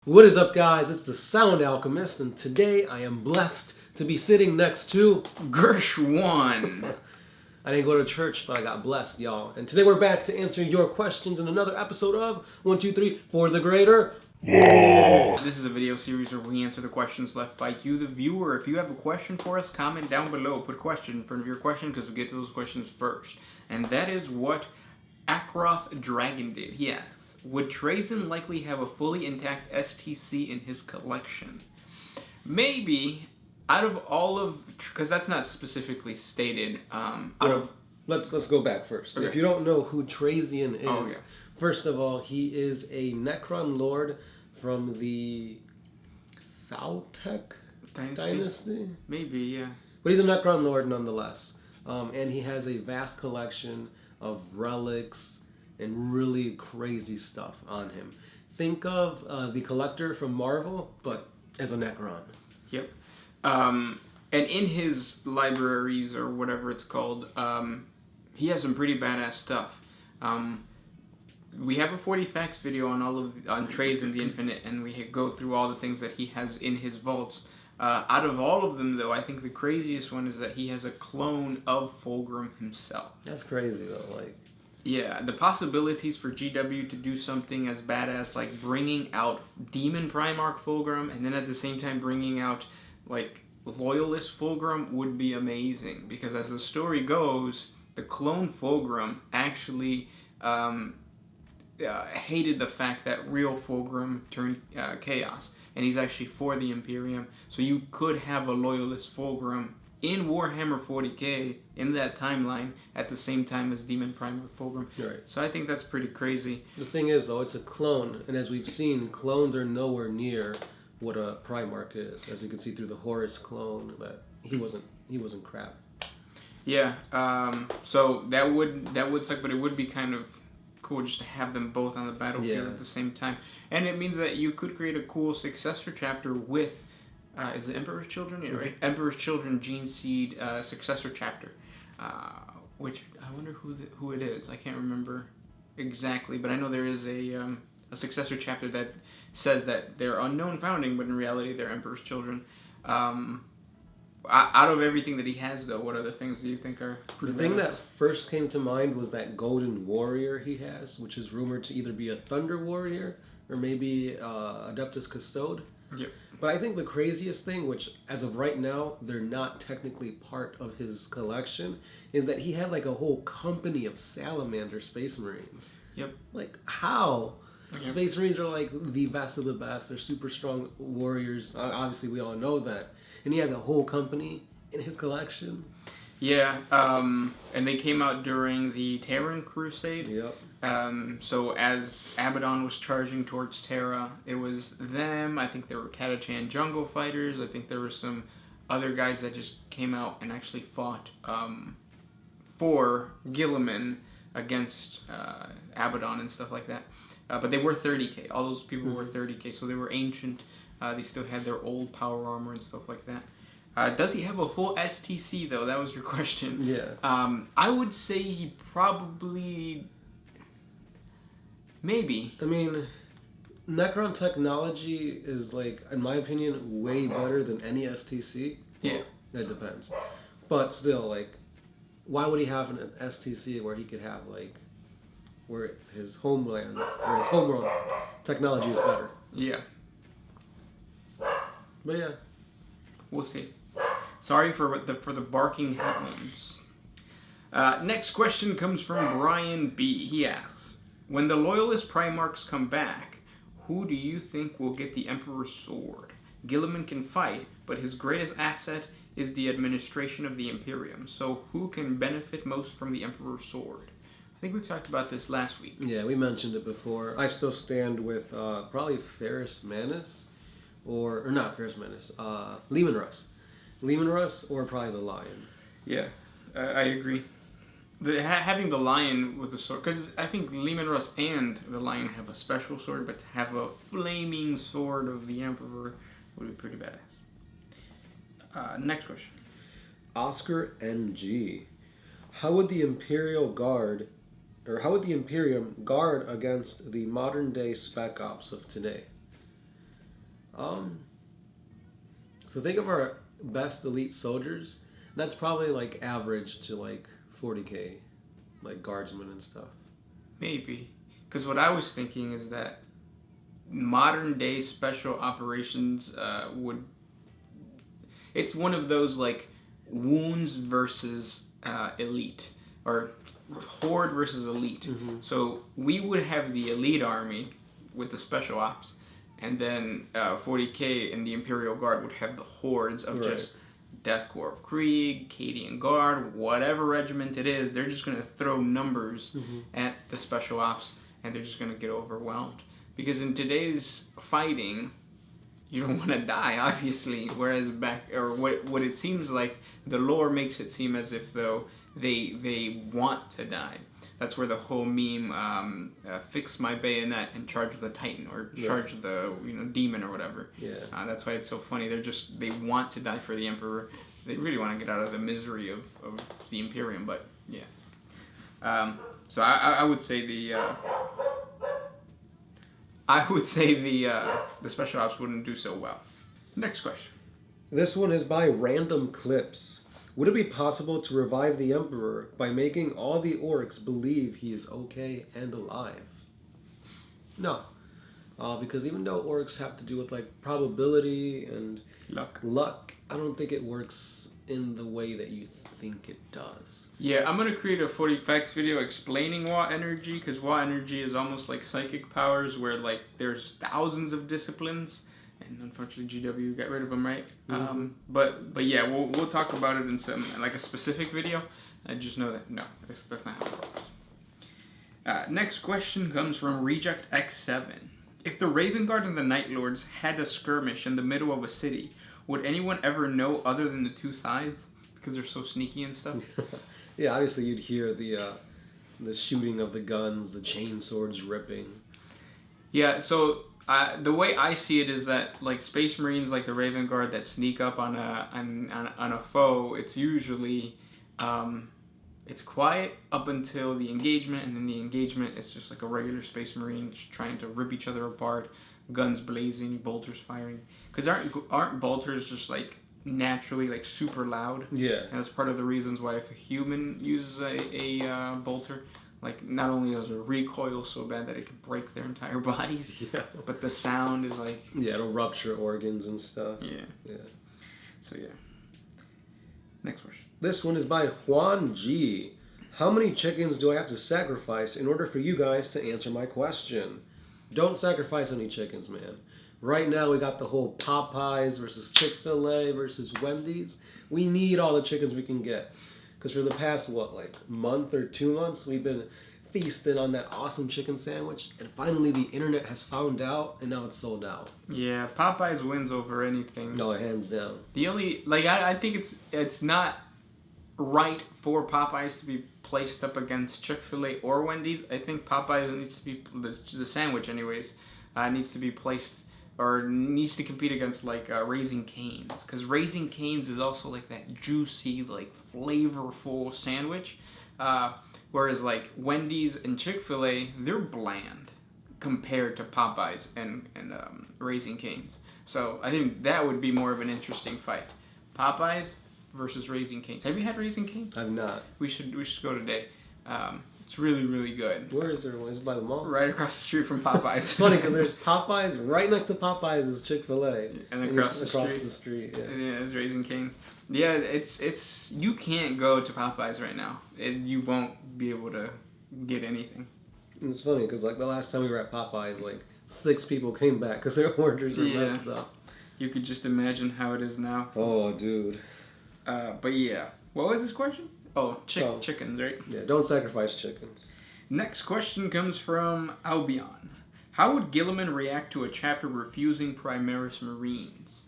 What is up, guys? It's the Sound Alchemist, and today I am blessed to be sitting next to Gershwan. I didn't go to church, but I got blessed, y'all. And today we're back to answer your questions in another episode of 1, 2, 3 for the Greater. This is a video series where we answer the questions left by you, the viewer. If you have a question for us, comment down below. Put a question in front of your question because we get to those questions first. And that is what Akroth Dragon did. He asks, would Trazyn likely have a fully intact STC in his collection? Maybe. Out of all of, because that's not specifically stated. Let's go back first. Okay. If you don't know who Trazyn is, first of all, he is a Necron Lord from the Saltec Dynasty? Maybe, yeah. But he's a Necron Lord nonetheless. And he has a vast collection of relics and really crazy stuff on him. Think of the Collector from Marvel, but as a Necron. Yep. And in his libraries, or whatever it's called, he has some pretty badass stuff. We have a 40 facts video on on Trazyn the Infinite, and we go through all the things that he has in his vaults. Out of all of them, though, I think the craziest one is that he has a clone of Fulgrim himself. That's crazy, though. Like, yeah, the possibilities for GW to do something as badass, like bringing out Demon Primarch Fulgrim, and then at the same time bringing out like Loyalist Fulgrim would be amazing, because as the story goes, the clone Fulgrim actually hated the fact that real Fulgrim turned Chaos, and he's actually for the Imperium. So you could have a Loyalist Fulgrim in Warhammer 40K in that timeline at the same time as Demon Primarch Fulgrim. Right. So I think that's pretty crazy. The thing is, though, it's a clone, and as we've seen, clones are nowhere near what a Primarch is, as you can see through the Horus clone. But he wasn't crap. Yeah. So that would suck, but it would be kind of cool just to have them both on the battlefield at the same time, and it means that you could create a cool successor chapter with. Is it Emperor's Children? Yeah, right. Emperor's Children Gene Seed successor chapter, which I wonder who it is. I can't remember exactly, but I know there is a successor chapter that says that they're unknown founding, but in reality they're Emperor's Children. Out of everything that he has, though, what other things do you think are pretty The thing that first came to mind was that Golden Warrior he has, which is rumored to either be a Thunder Warrior or maybe Adeptus Custode. Yep. But I think the craziest thing, which as of right now, they're not technically part of his collection, is that he had like a whole company of Salamander Space Marines. Yep. Like, how? Yep. Space Marines are like the best of the best. They're super strong warriors. Obviously, we all know that. And he has a whole company in his collection. Yeah, and they came out during the Terran Crusade. Yep. So as Abaddon was charging towards Terra, it was them. I think there were Catachan Jungle Fighters. I think there were some other guys that just came out and actually fought for Guilliman against Abaddon and stuff like that. But they were 30k. All those people were 30k, so they were ancient. They still had their old power armor and stuff like that. Does he have a full STC, though? That was your question. Yeah. I would say he probably... Maybe. I mean, Necron technology is, like, in my opinion, way better than any STC. Yeah. Well, it depends. But still, like, why would he have an STC where he could have, like, where his homeland, or his homeworld technology is better? Yeah. But yeah. We'll see. Sorry for the barking hounds. Next question comes from Brian B. He asks, when the Loyalist Primarchs come back, who do you think will get the Emperor's Sword? Guilliman can fight, but his greatest asset is the administration of the Imperium. So who can benefit most from the Emperor's Sword? I think we've talked about this last week. Yeah, we mentioned it before. I still stand with probably Ferrus Manus, or not Ferrus Manus, Leman Russ. Leman Russ, or probably the Lion. Yeah, I agree. Having the Lion with the sword, because I think Leman Russ and the Lion have a special sword, but to have a flaming sword of the Emperor would be pretty badass. Next question. Oscar NG. How would the Imperium guard against the modern day Spec Ops of today? So think of our best elite soldiers. That's probably like average to like 40K, like guardsmen and stuff. Maybe. Because what I was thinking is that modern day special operations would... It's one of those like wounds versus elite. Or horde versus elite. Mm-hmm. So we would have the elite army with the special ops. And then 40K and the Imperial Guard would have the hordes of just Death Corps of Krieg, Cadian Guard, whatever regiment it is. They're just going to throw numbers at the special ops, and they're just going to get overwhelmed. Because in today's fighting, you don't want to die, obviously. Whereas what it seems like, the lore makes it seem as if though they want to die. That's where the whole meme, fix my bayonet and charge the Titan, or charge the demon or whatever. Yeah. That's why it's so funny. They want to die for the Emperor. They really want to get out of the misery of the Imperium, but yeah. So I would say the special ops wouldn't do so well. Next question. This one is by Random Clips. Would it be possible to revive the Emperor by making all the orcs believe he is okay and alive? No. Because even though orcs have to do with like probability and luck, I don't think it works in the way that you think it does. Yeah, I'm going to create a 40 facts video explaining WAAAGH energy, because WAAAGH energy is almost like psychic powers where like there's thousands of disciplines. And unfortunately, GW got rid of them, right? Mm-hmm. But yeah, we'll talk about it in some like a specific video. Just know that that's not how it works. Next question comes from Reject X7. If the Raven Guard and the Night Lords had a skirmish in the middle of a city, would anyone ever know other than the two sides because they're so sneaky and stuff? Yeah, obviously you'd hear the shooting of the guns, the chain swords ripping. Yeah, so. The way I see it is that like Space Marines, like the Raven Guard, that sneak up on a foe, it's usually it's quiet up until the engagement, and then the engagement is just like a regular Space Marine just trying to rip each other apart, guns blazing, bolters firing. Because aren't bolters just like naturally like super loud? Yeah. And that's part of the reasons why if a human uses a bolter, like, not only is the recoil so bad that it can break their entire bodies, but the sound is like... Yeah, it'll rupture organs and stuff. Yeah. So, yeah. Next question. This one is by Juan G. How many chickens do I have to sacrifice in order for you guys to answer my question? Don't sacrifice any chickens, man. Right now, we got the whole Popeyes versus Chick-fil-A versus Wendy's. We need all the chickens we can get. Because for the past, month or 2 months, we've been feasting on that awesome chicken sandwich. And finally, the internet has found out, and now it's sold out. Yeah, Popeyes wins over anything. No, hands down. The only, I think it's not right for Popeyes to be placed up against Chick-fil-A or Wendy's. I think Popeyes needs to be, the sandwich anyways, needs to be placed... or needs to compete against Raising Cane's, because Raising Cane's is also like that juicy, like flavorful sandwich, whereas like Wendy's and Chick-fil-A, they're bland compared to Popeyes and Raising Cane's. So I think that would be more of an interesting fight. Popeyes versus Raising Cane's. Have you had Raising Cane's? I've not. We should go today. It's really, really good. Where is there? Is it by the mall? Right across the street from Popeyes. It's funny because there's Popeyes. Right next to Popeyes is Chick-fil-A. And across the street. Yeah, it's Raising Cane's. Yeah, it's you can't go to Popeyes right now. You won't be able to get anything. And it's funny because the last time we were at Popeyes, 6 people came back because their orders were messed up. You could just imagine how it is now. Oh, dude. But yeah. What was this question? Oh, chickens, right? Yeah, don't sacrifice chickens. Next question comes from Albion. How would Gilliman react to a chapter refusing Primaris Marines?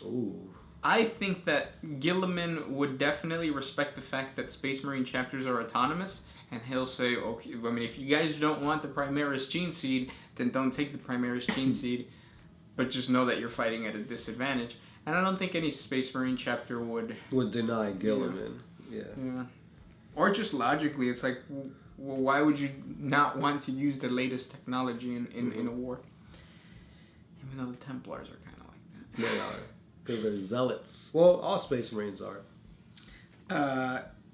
Ooh. I think that Gilliman would definitely respect the fact that Space Marine chapters are autonomous, and he'll say, okay, if you guys don't want the Primaris Gene Seed, then don't take the Primaris Gene Seed, but just know that you're fighting at a disadvantage. And I don't think any Space Marine chapter would deny Gilliman. Yeah. Or just logically, it's like, well, why would you not want to use the latest technology in a war? Even though the Templars are kind of They are. Because they're zealots. Well, all Space Marines are.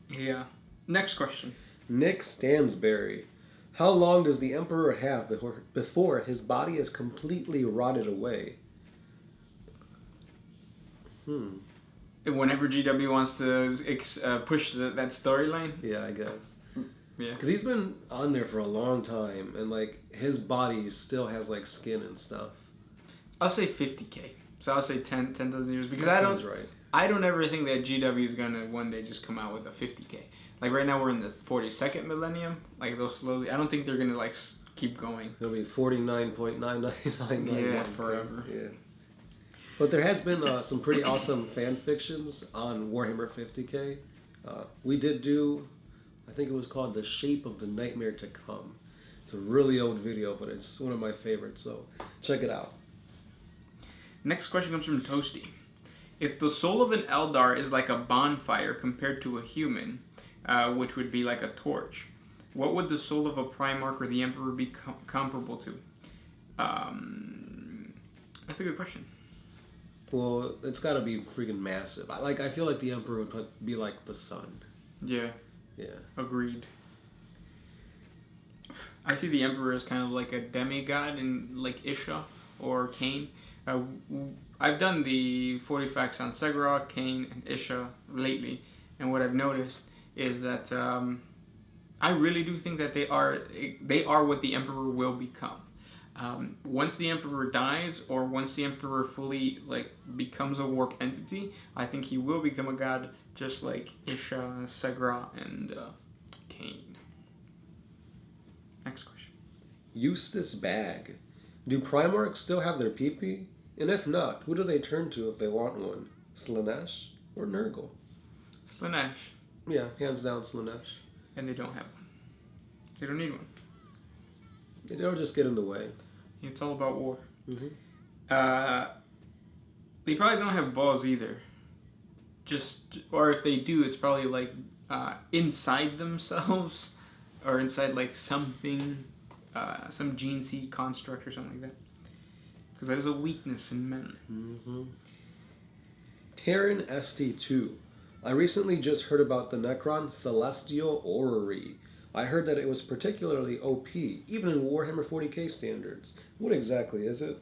Yeah. Next question. Nick Stansberry. How long does the Emperor have before his body is completely rotted away? Whenever GW wants to push that storyline? Yeah, I guess. Yeah. Because he's been on there for a long time, and, like, his body still has, like, skin and stuff. I'll say 50K. So I'll say 10,000 years. Because that sounds right. I don't ever think that GW is going to one day just come out with a 50K. Like, right now we're in the 42nd millennium. Like, they'll slowly... I don't think they're going to, like, keep going. It'll be 49.9999. Yeah, forever. Yeah. But there has been some pretty awesome fan fictions on Warhammer 50K. We did do... I think it was called The Shape of the Nightmare to Come. It's a really old video, but it's one of my favorites, so check it out. Next question comes from Toasty. If the soul of an Eldar is like a bonfire compared to a human, which would be like a torch, what would the soul of a Primarch or the Emperor be comparable to? That's a good question. Well, it's got to be freaking massive. I feel like the Emperor would be like the sun. Yeah. Yeah. Agreed. I see the Emperor as kind of like a demigod in like Isha or Cain. I've done the 40 facts on Segura, Cain, and Isha lately, and what I've noticed is that I really do think that they are what the Emperor will become. Once the Emperor dies, or once the Emperor fully like becomes a warp entity, I think he will become a god, just like Isha, Segura, and Cain. Next question. Eustace Bag. Do Primarchs still have their PP? And if not, who do they turn to if they want one? Slaanesh or Nurgle? Slaanesh. Yeah, hands down Slaanesh. And they don't have one. They don't need one. They'll just get in the way. It's all about war. Mm-hmm. They probably don't have balls either. Or if they do, it's probably like inside themselves, or inside like something, some gene seed construct or something like that. Because that is a weakness in men. Mm-hmm. Terran ST2. I recently just heard about the Necron Celestial Orrery. I heard that it was particularly OP, even in Warhammer 40K standards. What exactly is it?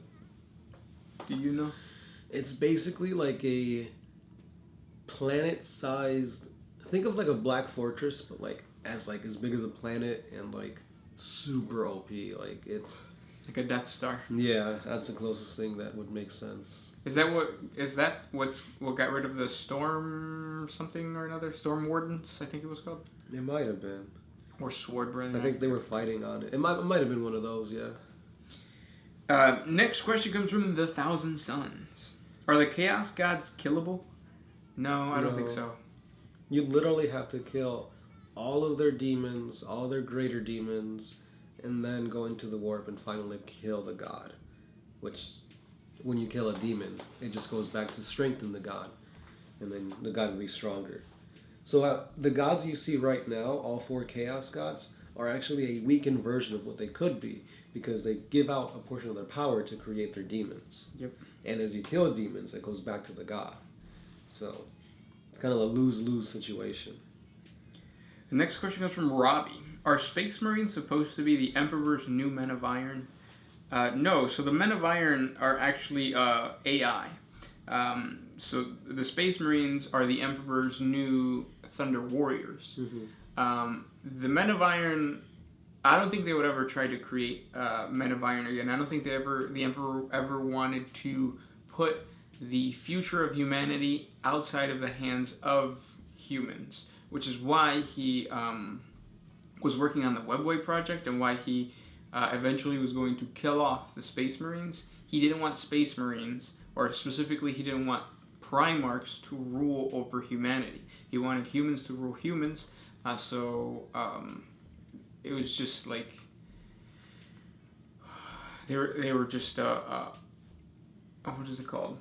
Do you know? It's basically like a planet-sized... Think of like a Black Fortress, but like as big as a planet and like super OP. Like it's... Like a Death Star. Yeah, that's the closest thing that would make sense. Is that what got rid of the Storm something or another? Storm Wardens, I think it was called? It might have been. Or Sword Brethren. I think they were fighting on it. It might have been one of those, yeah. Next question comes from the Thousand Suns. Are the Chaos Gods killable? No, I don't think so. You literally have to kill all of their demons, all their greater demons, and then go into the warp and finally kill the god. Which, when you kill a demon, it just goes back to strengthen the god. And then the god will be stronger. So the gods you see right now, all 4 Chaos Gods, are actually a weakened version of what they could be, because they give out a portion of their power to create their demons. Yep. And as you kill demons, it goes back to the god. So, it's kind of a lose-lose situation. The next question comes from Robbie. Are Space Marines supposed to be the Emperor's new Men of Iron? No, so the Men of Iron are actually AI. So the Space Marines are the Emperor's new Thunder Warriors. Mm-hmm. The Men of Iron, I don't think they would ever try to create Men of Iron again. I don't think the Emperor ever wanted to put the future of humanity outside of the hands of humans, which is why he was working on the Webway project and why he eventually was going to kill off the Space Marines. He didn't want Space Marines, or specifically he didn't want Primarchs to rule over humanity. He wanted humans to rule humans, so it was just like they were just what is it called?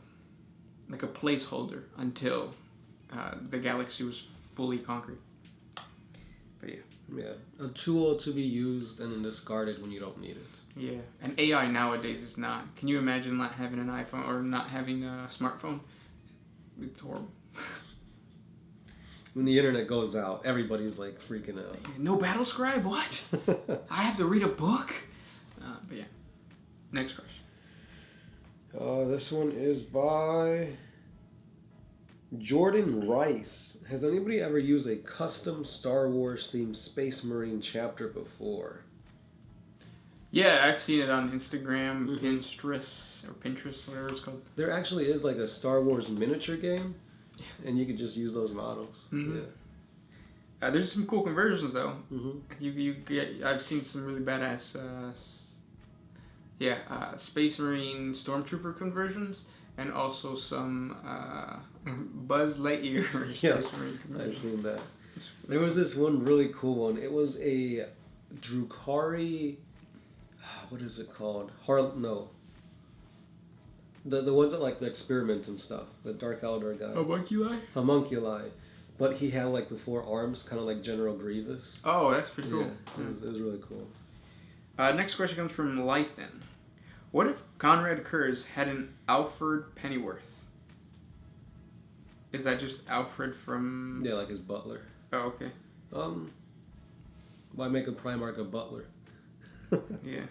Like a placeholder until the galaxy was fully conquered. But yeah. Yeah, a tool to be used and then discarded when you don't need it. Yeah, and AI nowadays is not. Can you imagine not having an iPhone or not having a smartphone? It's horrible. When the internet goes out, everybody's like freaking out. No battle scribe? What? I have to read a book? But yeah. Next question. This one is by Jordan Rice. Has anybody ever used a custom Star Wars themed Space Marine chapter before? Yeah, I've seen it on Instagram, Pinterest, whatever it's called. There actually is like a Star Wars miniature game, and you could just use those models. Mm-hmm. Yeah. There's some cool conversions though. Mm-hmm. You get. I've seen some really badass. Space Marine Stormtrooper conversions, and also some Buzz Lightyear Space Marine conversions. I've seen that. There was this one really cool one. It was a Drukhari. What is it called? The ones that like the experiment and stuff. The Dark Eldar guys. Homunculi. But he had like the 4 arms, kind of like General Grievous. Oh, that's pretty cool. Yeah, it was really cool. Next question comes from Lythan. What if Conrad Kurz had an Alfred Pennyworth? Is that just Alfred from... Yeah, like his butler. Oh, okay. Why make a Primarch a butler? Yeah.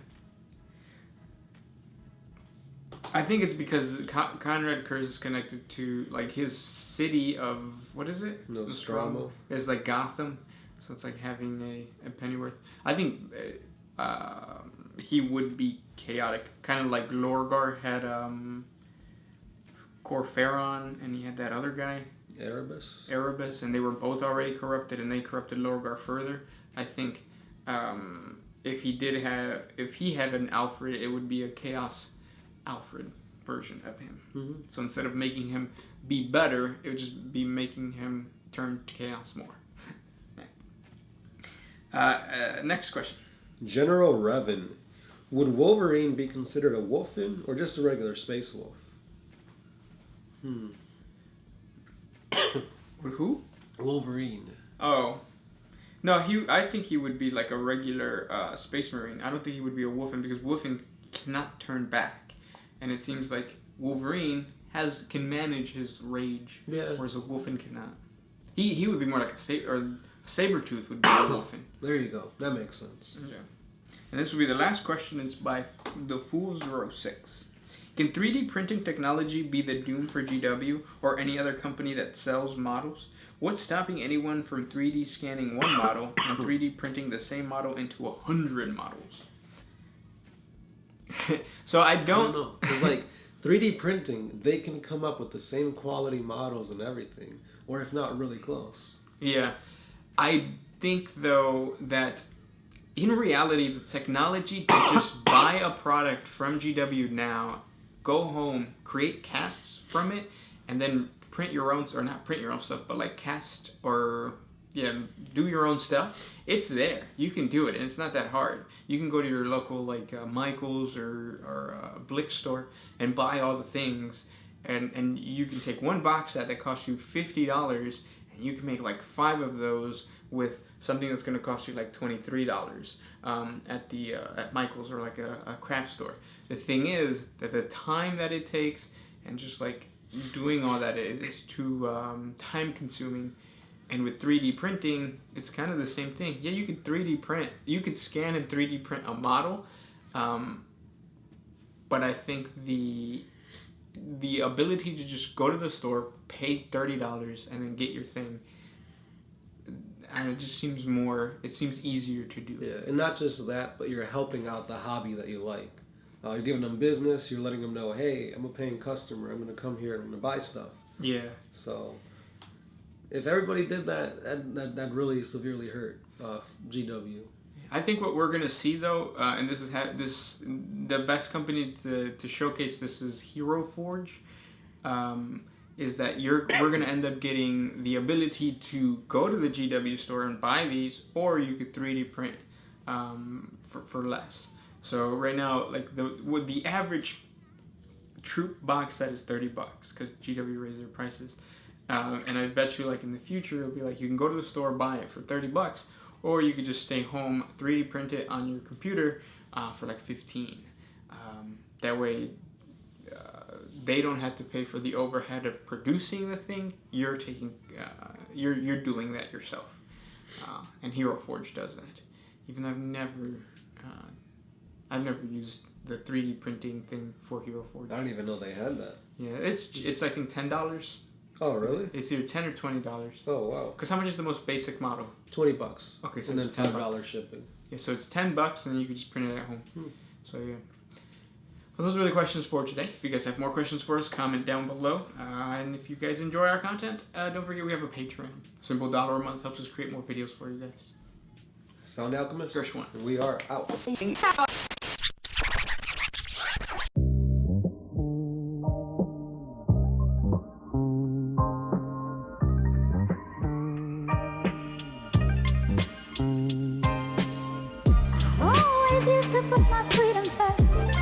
I think it's because Conrad Kurz is connected to, like, his city of, what is it? Nostromo. It's like Gotham, so it's like having a Pennyworth. I think he would be chaotic, kind of like Lorgar had Corferon, and he had that other guy. Erebus, and they were both already corrupted, and they corrupted Lorgar further. I think if he had an Alfred, it would be a Chaos Alfred version of him. Mm-hmm. So instead of making him be better, it would just be making him turn to chaos more. Next question. General Revan. Would Wolverine be considered a wolfen or just a regular space wolf? With who? Wolverine. Oh. No, I think he would be like a regular Space Marine. I don't think he would be a wolfen because wolfen cannot turn back. And it seems like Wolverine can manage his rage, whereas a wolfen cannot. He would be more like a Sabretooth would be a wolfen. There you go. That makes sense. Yeah. And this will be the last question. It's by the Fool06. Can 3D printing technology be the doom for GW or any other company that sells models? What's stopping anyone from 3D scanning one model and 3D printing the same model into 100 models? So I don't know. It's like 3D printing, they can come up with the same quality models and everything, or if not, really close. Yeah. I think, though, that in reality, the technology to just buy a product from GW now, go home, create casts from it, and then print your own, or not print your own stuff, but like cast or do your own stuff. It's there. You can do it, and it's not that hard. You can go to your local like Michael's or Blick store and buy all the things, and you can take one box set that costs you $50, and you can make like 5 of those with something that's going to cost you like $23 at Michael's or like a craft store. The thing is that the time that it takes and just like doing all that is too time consuming. And with 3D printing, it's kind of the same thing. Yeah, you could 3D print. You could scan and 3D print a model. But I think the ability to just go to the store, pay $30, and then get your thing, and it just seems easier to do. Yeah, and not just that, but you're helping out the hobby that you like. You're giving them business. You're letting them know, hey, I'm a paying customer. I'm going to come here and I'm going to buy stuff. Yeah. So if everybody did that, that really severely hurt GW. I think what we're gonna see though, and this is the best company to showcase this is Hero Forge, is that we're gonna end up getting the ability to go to the GW store and buy these, or you could 3D print for less. So right now, like the average troop box set is $30 because GW raised their prices. And I bet you, like in the future, it'll be like you can go to the store, buy it for $30, or you could just stay home, 3D print it on your computer for like $15. That way, they don't have to pay for the overhead of producing the thing. You're taking, you're doing that yourself, and Hero Forge does that. Even though I've never used the 3D printing thing for Hero Forge. I don't even know they had that. Yeah, it's I think $10. Oh really? It's either $10 or $20. Oh wow. Because how much is the most basic model? $20. Okay, so and it's then $10 shipping. Yeah, so it's $10 and you can just print it at home. So yeah. Well, those were the questions for today. If you guys have more questions for us, comment down below. And if you guys enjoy our content, don't forget we have a Patreon. Simple $1 a month helps us create more videos for you guys. Sound Alchemist. Gershwin. We are out. Oh, I used to put my freedom first.